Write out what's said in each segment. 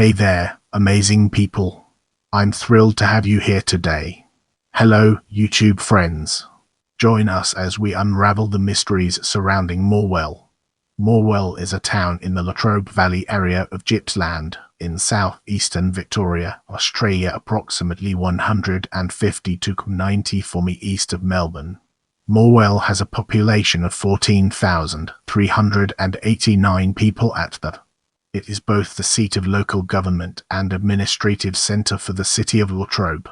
Hey there, amazing people. I'm thrilled to have you here today. Hello, YouTube friends. Join us as we unravel the mysteries surrounding Morwell. Morwell is a town in the Latrobe Valley area of Gippsland, in southeastern Victoria, Australia, approximately 150 to 94 mi east of Melbourne. Morwell has a population of 14,389 people at the. It is both the seat of local government and administrative centre for the City of Latrobe.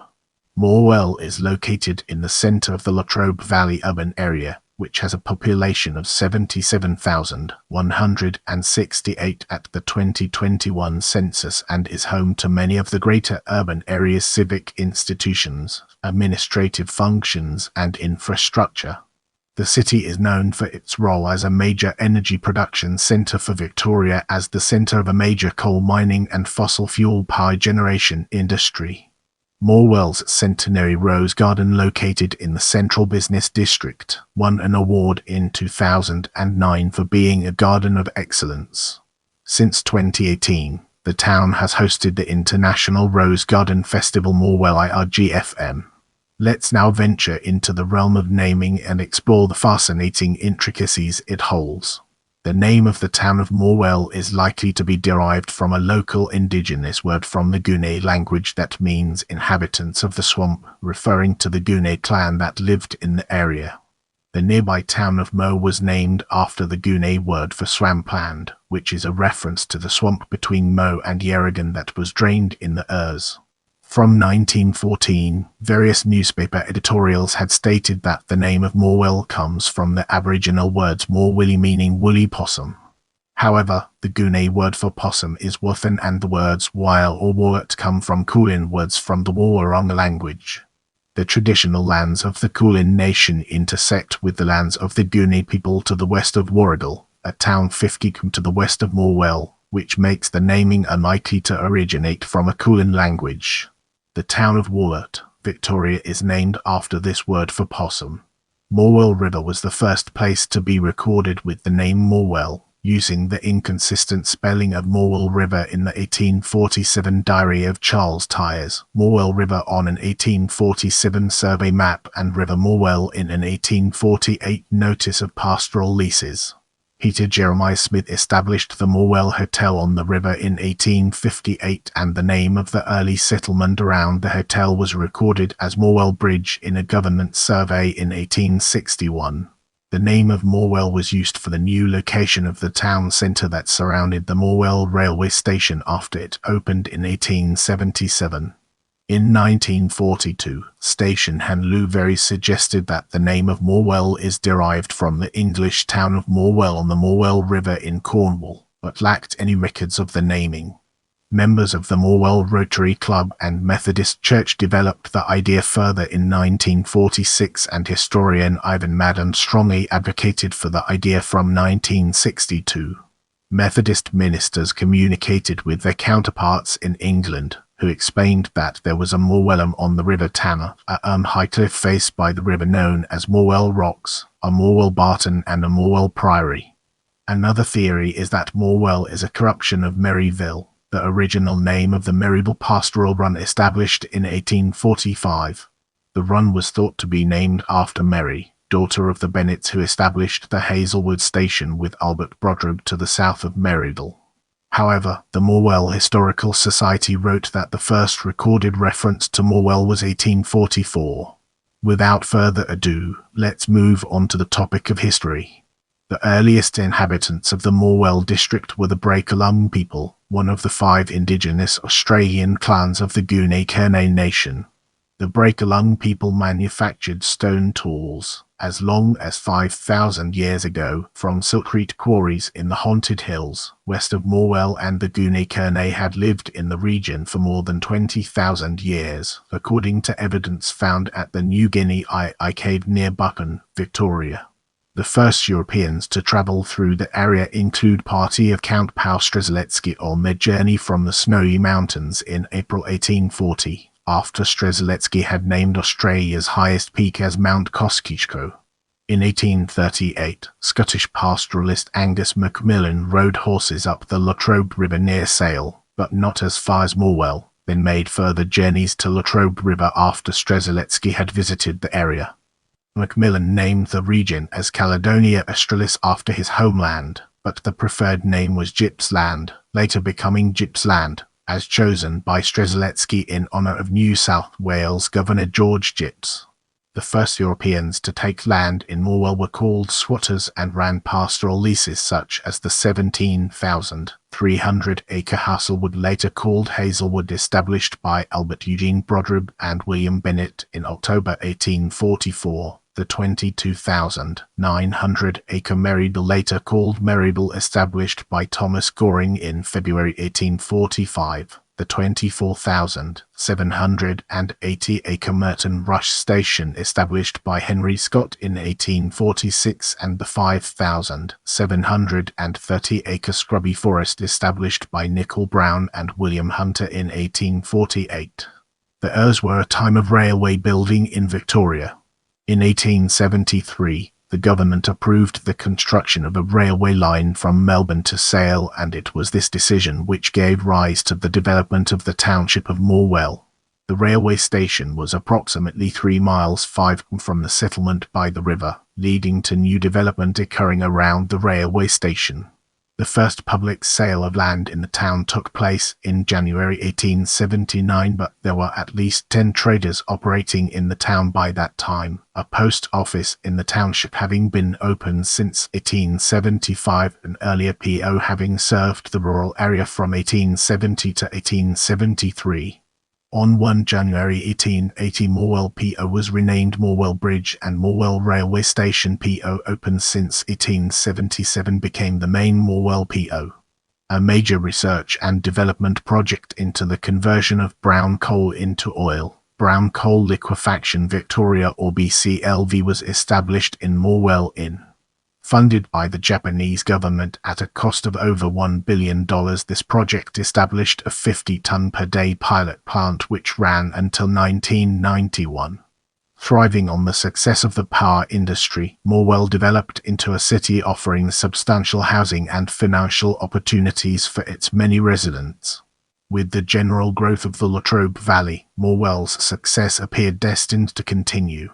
Morwell is located in the centre of the Latrobe Valley urban area, which has a population of 77,168 at the 2021 census and is home to many of the greater urban area's civic institutions, administrative functions and infrastructure. The city is known for its role as a major energy production centre for Victoria as the centre of a major coal mining and fossil fuel power generation industry. Morwell's Centenary Rose Garden, located in the Central Business District, won an award in 2009 for being a Garden of Excellence. Since 2018, the town has hosted the International Rose Garden Festival Morwell IRGFM. Let's now venture into the realm of naming and explore the fascinating intricacies it holds. The name of the town of Morwell is likely to be derived from a local indigenous word from the Gune language that means inhabitants of the swamp, referring to the Gune clan that lived in the area. The nearby town of Mo was named after the Gune word for swampland, which is a reference to the swamp between Mo and Yerrigan that was drained in the Urs. From 1914, various newspaper editorials had stated that the name of Morwell comes from the Aboriginal words Morwilly, meaning woolly possum. However, the Gune word for possum is Wuthan, and the words Weil or Wort come from Kulin words from the Wurrung language. The traditional lands of the Kulin nation intersect with the lands of the Gune people to the west of Warragul, a town 50 km to the west of Morwell, which makes the naming unlikely to originate from a Kulin language. The town of Woolert, Victoria, is named after this word for possum. Morwell River was the first place to be recorded with the name Morwell, using the inconsistent spelling of Morwell River in the 1847 diary of Charles Tyers, Morwell River on an 1847 survey map, and River Morwell in an 1848 notice of pastoral leases. Peter Jeremiah Smith established the Morwell Hotel on the river in 1858, and the name of the early settlement around the hotel was recorded as Morwell Bridge in a government survey in 1861. The name of Morwell was used for the new location of the town centre that surrounded the Morwell railway station after it opened in 1877. In 1942, Station Hanlou Very suggested that the name of Morwell is derived from the English town of Morwell on the Morwell River in Cornwall, but lacked any records of the naming. Members of the Morwell Rotary Club and Methodist Church developed the idea further in 1946, and historian Ivan Madden strongly advocated for the idea from 1962. Methodist ministers communicated with their counterparts in England, who explained that there was a Morwellum on the River Tanner, a high cliff faced by the river known as Morwell Rocks, a Morwell Barton and a Morwell Priory. Another theory is that Morwell is a corruption of Merryville, the original name of the Merryville pastoral run established in 1845. The run was thought to be named after Mary, daughter of the Bennets who established the Hazelwood station with Albert Brodrobe to the south of Merryville. However, the Morwell Historical Society wrote that the first recorded reference to Morwell was 1844. Without further ado, let's move on to the topic of history. The earliest inhabitants of the Morwell district were the Breakalung people, one of the 5 indigenous Australian clans of the Gune Nation. The Breakalung people manufactured stone tools as long as 5,000 years ago from siltcrete quarries in the Haunted Hills, west of Morwell, and the Gune had lived in the region for more than 20,000 years, according to evidence found at the New Guinea I Cave near Buchan, Victoria. The first Europeans to travel through the area include party of Count Pau Strzelecki on their journey from the Snowy Mountains in April 1840. After Strzelecki had named Australia's highest peak as Mount Kosciuszko. In 1838, Scottish pastoralist Angus Macmillan rode horses up the Latrobe River near Sale, but not as far as Morwell, then made further journeys to Latrobe River after Strzelecki had visited the area. Macmillan named the region as Caledonia Australis after his homeland, but the preferred name was Gippsland, later becoming Gippsland, as chosen by Strzelecki in honour of New South Wales Governor George Gipps. The first Europeans to take land in Morwell were called squatters and ran pastoral leases such as the 17,300-acre Hasselwood, later called Hazelwood, established by Albert Eugene Brodribb and William Bennett in October 1844. The 22,900-acre Merivale, later called Merivale, established by Thomas Goring in February 1845. The 24,780-acre Merton Rush Station, established by Henry Scott in 1846, and the 5,730-acre Scrubby Forest, established by Nicol Brown and William Hunter in 1848. The Ers were a time of railway building in Victoria. In 1873, the government approved the construction of a railway line from Melbourne to Sale, and it was this decision which gave rise to the development of the township of Morwell. The railway station was approximately 3 miles 5 from the settlement by the river, leading to new development occurring around the railway station. The first public sale of land in the town took place in January 1879, but there were at least 10 traders operating in the town by that time, a post office in the township having been open since 1875, an earlier PO having served the rural area from 1870 to 1873. On 1 January 1880, Morwell PO was renamed Morwell Bridge, and Morwell Railway Station PO, opened since 1877, became the main Morwell PO. A major research and development project into the conversion of brown coal into oil, Brown Coal Liquefaction Victoria or BCLV, was established in Morwell funded by the Japanese government at a cost of over $1 billion. This project established a 50-ton per day pilot plant which ran until 1991. Thriving on the success of the power industry, Morwell developed into a city offering substantial housing and financial opportunities for its many residents. With the general growth of the Latrobe Valley, Morwell's success appeared destined to continue.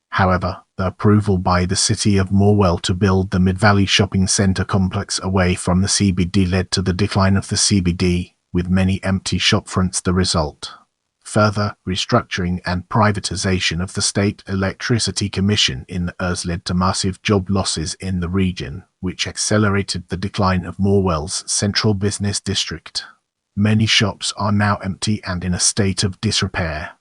However, the approval by the City of Morwell to build the Mid-Valley Shopping Centre complex away from the CBD led to the decline of the CBD, with many empty shopfronts the result. Further restructuring and privatisation of the State Electricity Commission in the Ers led to massive job losses in the region, which accelerated the decline of Morwell's central business district. Many shops are now empty and in a state of disrepair.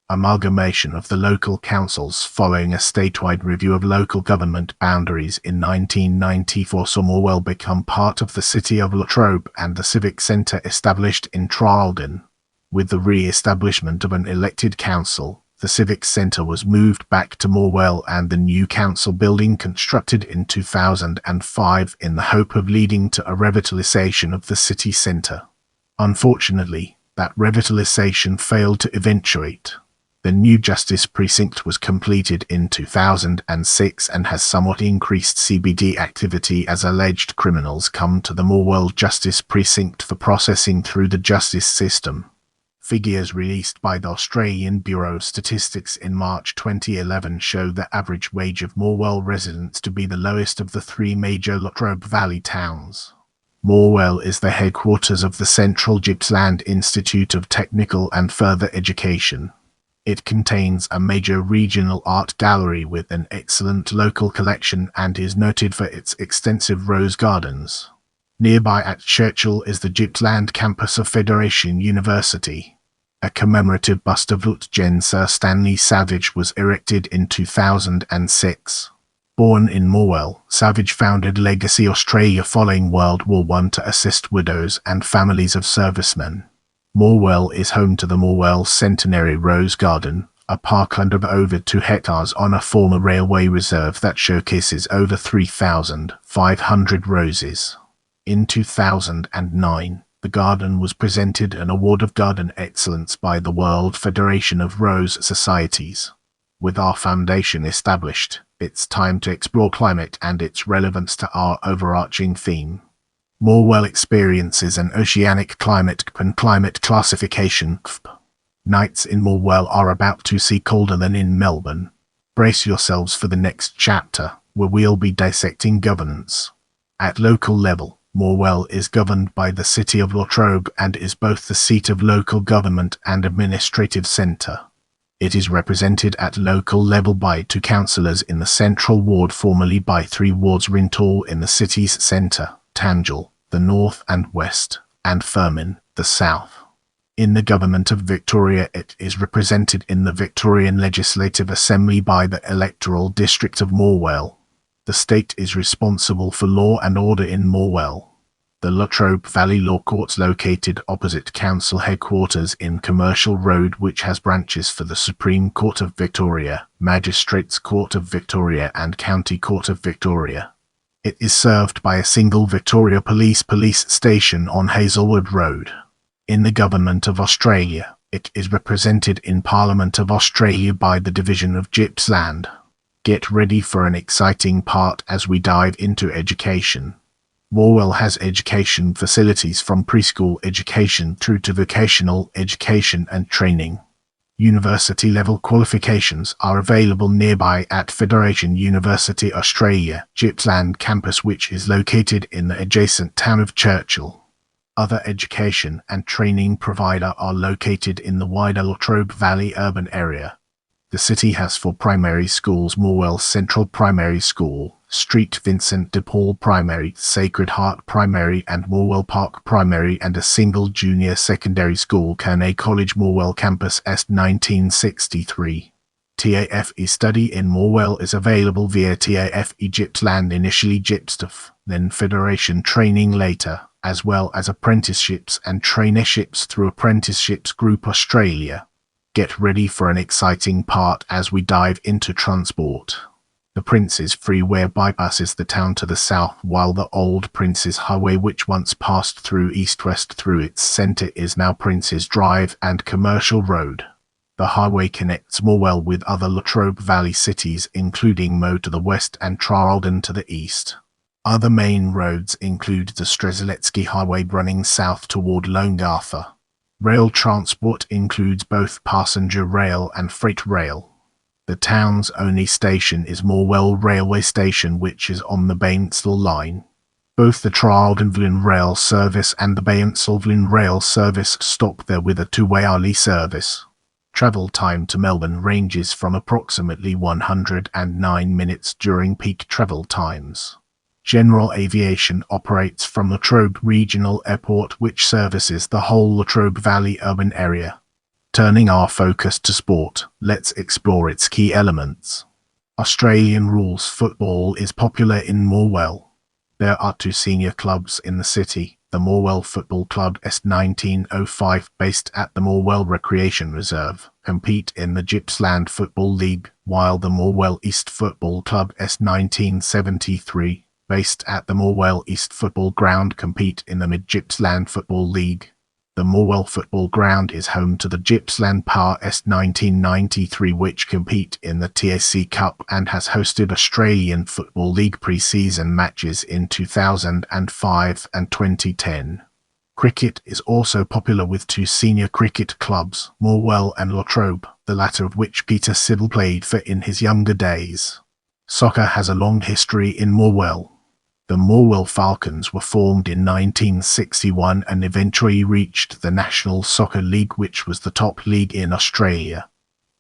Amalgamation of the local councils following a statewide review of local government boundaries in 1994 saw Morwell become part of the City of Latrobe and the Civic Centre established in Traralgon. With the re-establishment of an elected council, the Civic Centre was moved back to Morwell and the new council building constructed in 2005 in the hope of leading to a revitalisation of the city centre. Unfortunately, that revitalisation failed to eventuate. The new Justice Precinct was completed in 2006 and has somewhat increased CBD activity as alleged criminals come to the Morwell Justice Precinct for processing through the justice system. Figures released by the Australian Bureau of Statistics in March 2011 show the average wage of Morwell residents to be the lowest of the 3 major Latrobe Valley towns. Morwell is the headquarters of the Central Gippsland Institute of Technical and Further Education. It contains a major regional art gallery with an excellent local collection and is noted for its extensive rose gardens. Nearby at Churchill is the Gippsland campus of Federation University. A commemorative bust of Lieutenant Sir Stanley Savage was erected in 2006. Born in Morwell, Savage founded Legacy Australia following World War I to assist widows and families of servicemen. Morwell is home to the Morwell Centenary Rose Garden, a parkland of over 2 hectares on a former railway reserve that showcases over 3,500 roses. In 2009, the garden was presented an Award of Garden Excellence by the World Federation of Rose Societies. With our foundation established, it's time to explore climate and its relevance to our overarching theme. Morwell experiences an oceanic climate and climate classification. Nights in Morwell are about to see colder than in Melbourne. Brace yourselves for the next chapter, where we'll be dissecting governance. At local level, Morwell is governed by the City of Latrobe and is both the seat of local government and administrative centre. It is represented at local level by 2 councillors in the central ward, formerly by 3 wards: Rintoul in the city's centre, Tangel, the north and west, and Firmin, the south. In the Government of Victoria, it is represented in the Victorian Legislative Assembly by the electoral district of Morwell. The state is responsible for law and order in Morwell. The Latrobe Valley Law Court's located opposite council headquarters in Commercial Road, which has branches for the Supreme Court of Victoria, Magistrates Court of Victoria and County Court of Victoria. It is served by a single Victoria Police station on Hazelwood Road. In the Government of Australia, it is represented in Parliament of Australia by the division of Gippsland. Get ready for an exciting part as we dive into education. Morwell has education facilities from preschool education through to vocational education and training. University-level qualifications are available nearby at Federation University Australia, Gippsland campus, which is located in the adjacent town of Churchill. Other education and training providers are located in the wider Latrobe Valley urban area. The city has 4 primary schools: Morwell Central Primary School, Street Vincent de Paul Primary, Sacred Heart Primary and Morwell Park Primary, and a single junior secondary school, Kernay College Morwell Campus S 1963. TAFE study in Morwell is available via TAFE Gippsland, initially Gipstuff, then Federation training later, as well as apprenticeships and traineeships through Apprenticeships Group Australia. Get ready for an exciting part as we dive into transport. The Princes Freeway bypasses the town to the south, while the old Princes Highway, which once passed through east-west through its centre, is now Princes Drive and Commercial Road. The highway connects Morwell with other Latrobe Valley cities, including Moe to the west and Traralgon to the east. Other main roads include the Strzelecki Highway running south toward Loangartha. Rail transport includes both passenger rail and freight rail. The town's only station is Morwell Railway Station, which is on the Bairnsdale line. Both the Traralgon Rail Service and the Bairnsdale Rail Service stop there with a 2-way hourly service. Travel time to Melbourne ranges from approximately 109 minutes during peak travel times. General Aviation operates from Latrobe Regional Airport, which services the whole Latrobe Valley urban area. Turning our focus to sport, let's explore its key elements. Australian rules football is popular in Morwell. There are 2 senior clubs in the city: the Morwell Football Club S 1905, based at the Morwell Recreation Reserve, compete in the Gippsland Football League, while the Morwell East Football Club S 1973, based at the Morwell East Football Ground, compete in the Mid-Gippsland Football League. The Morwell Football Ground is home to the Gippsland Power S 1993, which compete in the TAC Cup and has hosted Australian Football League pre-season matches in 2005 and 2010. Cricket is also popular with 2 senior cricket clubs, Morwell and Latrobe, the latter of which Peter Siddle played for in his younger days. Soccer has a long history in Morwell. The Morwell Falcons were formed in 1961 and eventually reached the National Soccer League, which was the top league in Australia.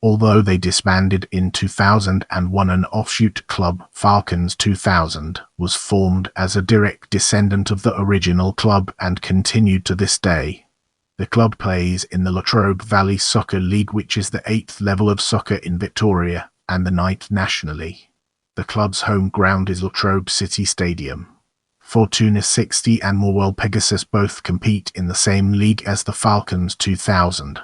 Although they disbanded in 2001, an offshoot club, Falcons 2000, was formed as a direct descendant of the original club and continued to this day. The club plays in the Latrobe Valley Soccer League, which is the 8th level of soccer in Victoria and the 9th nationally. The club's home ground is Latrobe City Stadium. Fortuna 60 and Morwell Pegasus both compete in the same league as the Falcons 2000.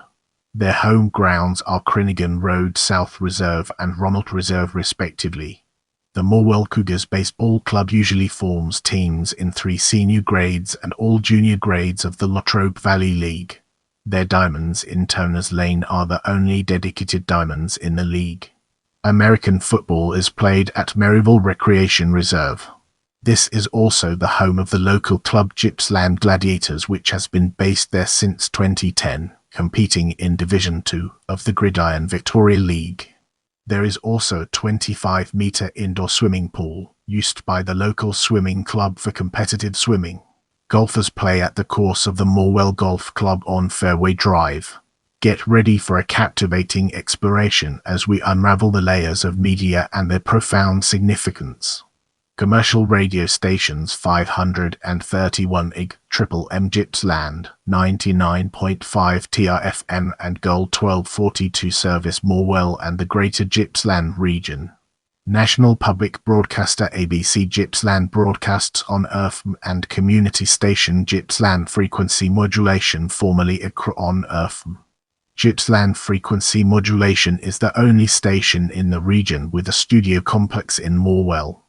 Their home grounds are Crinigan Road South Reserve and Ronald Reserve respectively. The Morwell Cougars Baseball Club usually forms teams in 3 senior grades and all junior grades of the Latrobe Valley League. Their diamonds in Toners Lane are the only dedicated diamonds in the league. American football is played at Maryville Recreation Reserve. This is also the home of the local club Gippsland Gladiators, which has been based there since 2010, competing in Division 2 of the Gridiron Victoria League. There is also a 25-metre indoor swimming pool, used by the local swimming club for competitive swimming. Golfers play at the course of the Morwell Golf Club on Fairway Drive. Get ready for a captivating exploration as we unravel the layers of media and their profound significance. Commercial radio stations 531 IG, Triple M Gippsland, 99.5 TRFM and Gold 1242 service Morwell and the Greater Gippsland region. National Public Broadcaster ABC Gippsland broadcasts on FM and community station Gippsland Frequency Modulation, formerly on FM. Gippsland Frequency Modulation is the only station in the region with a studio complex in Morwell.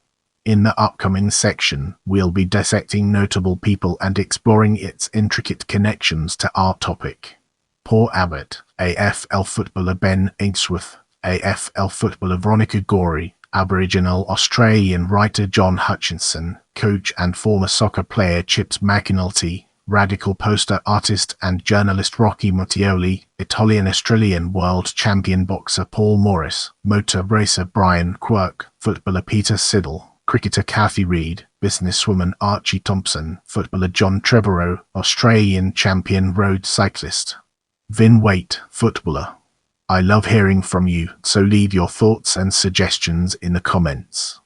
In the upcoming section, we'll be dissecting notable people and exploring its intricate connections to our topic. Paul Abbott, AFL footballer Ben Ainsworth, AFL footballer Veronica Gorey, Aboriginal Australian writer John Hutchinson, coach and former soccer player Chips McAnulty, radical poster artist and journalist Rocky Mattioli, Italian-Australian world champion boxer Paul Morris, motor racer Brian Quirk, footballer Peter Siddle, cricketer Kathy Reid, businesswoman Archie Thompson, footballer John Trevorrow, Australian champion road cyclist Vin Waite, footballer. I love hearing from you, so leave your thoughts and suggestions in the comments.